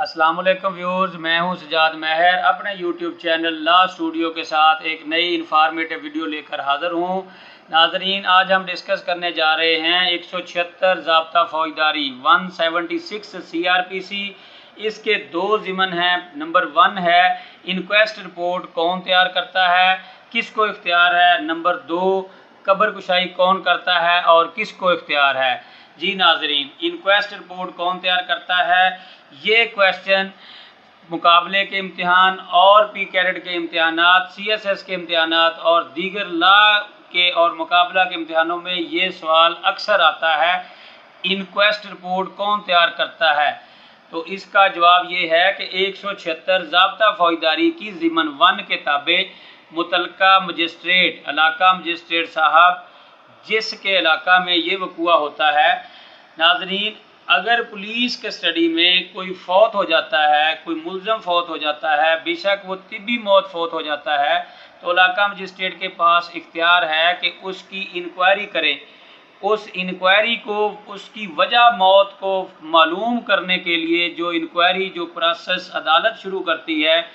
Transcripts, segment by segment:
अस्सलाम वालेकुम व्यूअर्स, मैं हूं सजाद महर अपने यूट्यूब चैनल ला स्टूडियो के साथ एक नई इन्फॉर्मेटिव वीडियो लेकर हाज़िर हूं। नाजरीन, आज हम डिस्कस करने जा रहे हैं 176 ज़ाब्ता फौजदारी 176 CRPC। इसके दो ज़िमन हैं। नंबर 1 है इंक्वेस्ट रिपोर्ट कौन तैयार करता है, किसको इख्तियार है। नंबर 2 कब्र कुशाई कौन करता है और किसको इख्तियार है। जी नाजरीन, इंक्वेस्ट रिपोर्ट कौन तैयार करता है, ये क्वेश्चन मुकाबले के इम्तिहान और पी कैडेट के इम्तिहानात, CSS के इम्तिहानात और दीगर ला के और मुकाबला के इम्तिहानों में ये सवाल अक्सर आता है, इंक्वेस्ट रिपोर्ट कौन तैयार करता है। तो इसका जवाब ये है कि 176 ज़ाब्ता फौजदारी की ज़िमन 1 के ताबे मुतलका मजिस्ट्रेट, इलाका मजिस्ट्रेट साहब जिसके इलाका में ये वक़ूआ होता है। नाजरीन, अगर पुलिस कस्टडी में कोई फौत हो जाता है, कोई मुलज़म फौत हो जाता है, बेशक वो तिब्बी मौत फौत हो जाता है, तो इलाका मजिस्ट्रेट के पास इख्तियार है कि उसकी इंक्वायरी करें। उस इंक्वायरी को, उसकी वजह मौत को मालूम करने के लिए जो इंक्वायरी, जो प्रोसेस अदालत शुरू करती है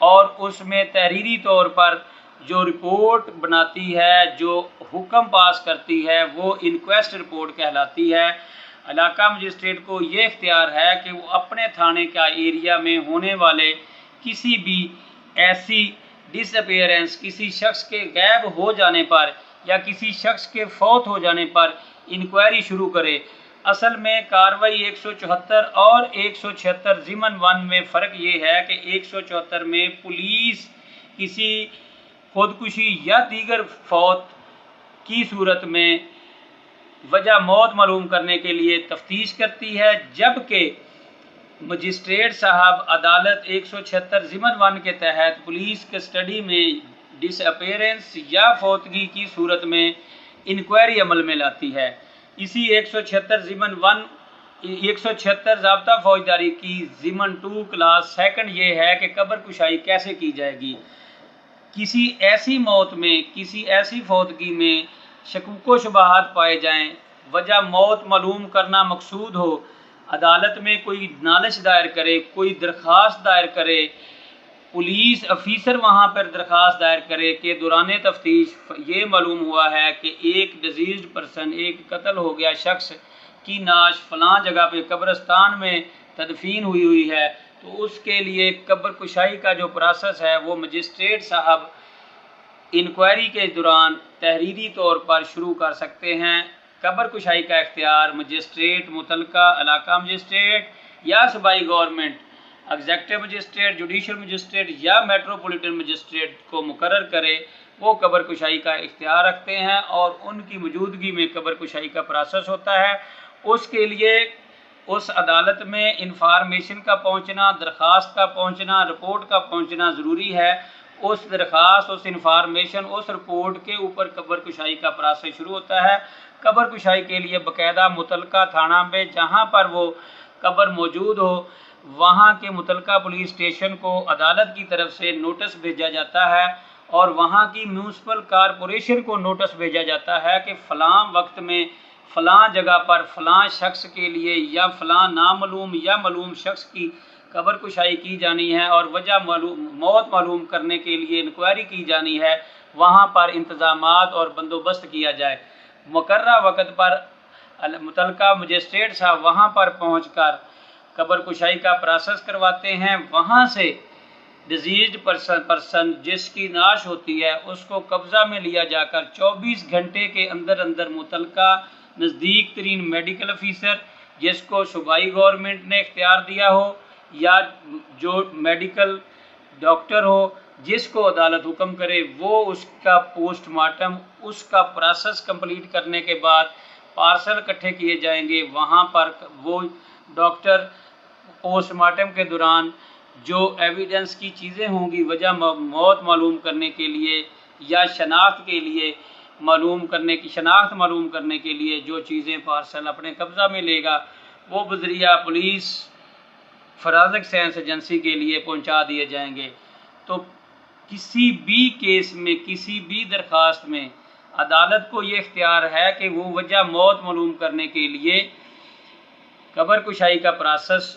और उसमें तहरीरी तौर पर जो रिपोर्ट बनाती है, जो हुक्म पास करती है, वो इंक्वेस्ट रिपोर्ट कहलाती है। इलाका मजिस्ट्रेट को ये इख्तियार है कि वो अपने थाने का एरिया में होने वाले किसी भी ऐसी डिसअपीयरेंस, किसी शख्स के गायब हो जाने पर या किसी शख्स के फौत हो जाने पर इंक्वायरी शुरू करे। असल में कार्रवाई 174 और 176 ज़िमन 1 में फ़र्क ये है कि 174 में पुलिस किसी खुदकुशी या दीगर फौत की सूरत में वजह मौत मालूम करने के लिए तफ्तीश करती है, जबकि मजिस्ट्रेट साहब अदालत 176 ज़िमन 1 के तहत पुलिस कस्टडी में डिसअपीयरेंस या फौतगी की सूरत में इंक्वायरी अमल में लाती है। इसी 176 ज़िमन 1 176 ज़ाब्ता फौजदारी की ज़िमन 2 क्लास सेकंड ये है कि कब्र कुशाई कैसे की जाएगी। किसी ऐसी मौत में, किसी ऐसी फौतगी में शकूक व शुबहात पाए जाएं, वजह मौत मालूम करना मकसूद हो, अदालत में कोई नालिश दायर करे, कोई दरख्वास्त दायर करे, पुलिस अफीसर वहाँ पर दरख्वास्त दायर करे कि दौरान तफ्तीश ये मालूम हुआ है कि एक डिजीज़ पर्सन, एक कत्ल हो गया शख्स की नाश फ़लाँ जगह पे कब्रिस्तान में तदफीन हुई है, तो उसके लिए कब्र कुशाई का जो प्रोसेस है वो मजिस्ट्रेट साहब इंक्वायरी के दौरान तहरीरी तौर पर शुरू कर सकते हैं। कब्र कुशाई का इख्तियार मजिस्ट्रेट, मुतलका इलाका मजिस्ट्रेट या सूबाई government, executive magistrate, judicial magistrate या मेट्रोपॉलिटन मजिस्ट्रेट को मुकर्रर करे, वो कब्र कुशाई का इख्तियार रखते हैं और उनकी मौजूदगी में कब्र कुशाई का प्रोसेस होता है। उसके लिए उस अदालत में इंफॉर्मेशन का पहुंचना, दरख्वास्त का पहुंचना, रिपोर्ट का पहुंचना ज़रूरी है। उस दरख्वास्त, उस इंफॉर्मेशन, उस रिपोर्ट के ऊपर कब्र कुशाई का प्रोसेस शुरू होता है। कब्र कुशाई के लिए बाकायदा मुतलका थाना में जहाँ पर वो कब्र मौजूद हो, वहाँ के मुतलका पुलिस स्टेशन को अदालत की तरफ से नोटिस भेजा जाता है और वहाँ की म्यूनसिपल कॉरपोरेशन को नोटिस भेजा जाता है कि फ़लाँ वक्त में फ़लाँ जगह पर फ़लाँ शख्स के लिए या फ़लाँ नामालूम या मालूम शख्स की कब्र कुशाई की जानी है और वजह मौत मालूम करने के लिए इंक्वायरी की जानी है। वहाँ पर इंतज़ामात और बंदोबस्त किया जाए। मुकर्रर वक़्त पर मुतलका मजिस्ट्रेट साहब वहाँ पर पहुँचकर कब्र कुशाई का प्रोसेस करवाते हैं। वहाँ से डिजीज़्ड पर्सन जिसकी नाश होती है उसको कब्ज़ा में लिया जाकर 24 घंटे के अंदर अंदर मुतलका नज़दीक तरीन मेडिकल अफीसर, जिसको सूबाई गवर्नमेंट ने इख्तियार दिया हो या जो मेडिकल डॉक्टर हो, जिसको अदालत हुक्म करे, वो उसका पोस्टमार्टम, उसका प्रोसेस कंप्लीट करने के बाद पार्सल इकट्ठे किए जाएंगे। वहाँ पर वो डॉक्टर पोस्टमार्टम के दौरान जो एविडेंस की चीज़ें होंगी वजह मौत मालूम करने के लिए या शनाख्त के लिए शनाख्त मालूम करने के लिए जो चीज़ें पार्सल अपने कब्ज़ा में लेगा, वो बज़रिया पुलिस फॉरेंसिक साइंस एजेंसी के लिए पहुंचा दिए जाएंगे। तो किसी भी केस में, किसी भी दरख्वास्त में अदालत को ये इख्तियार है कि वो वजह मौत मालूम करने के लिए कब्र कुशाई का प्रोसेस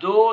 2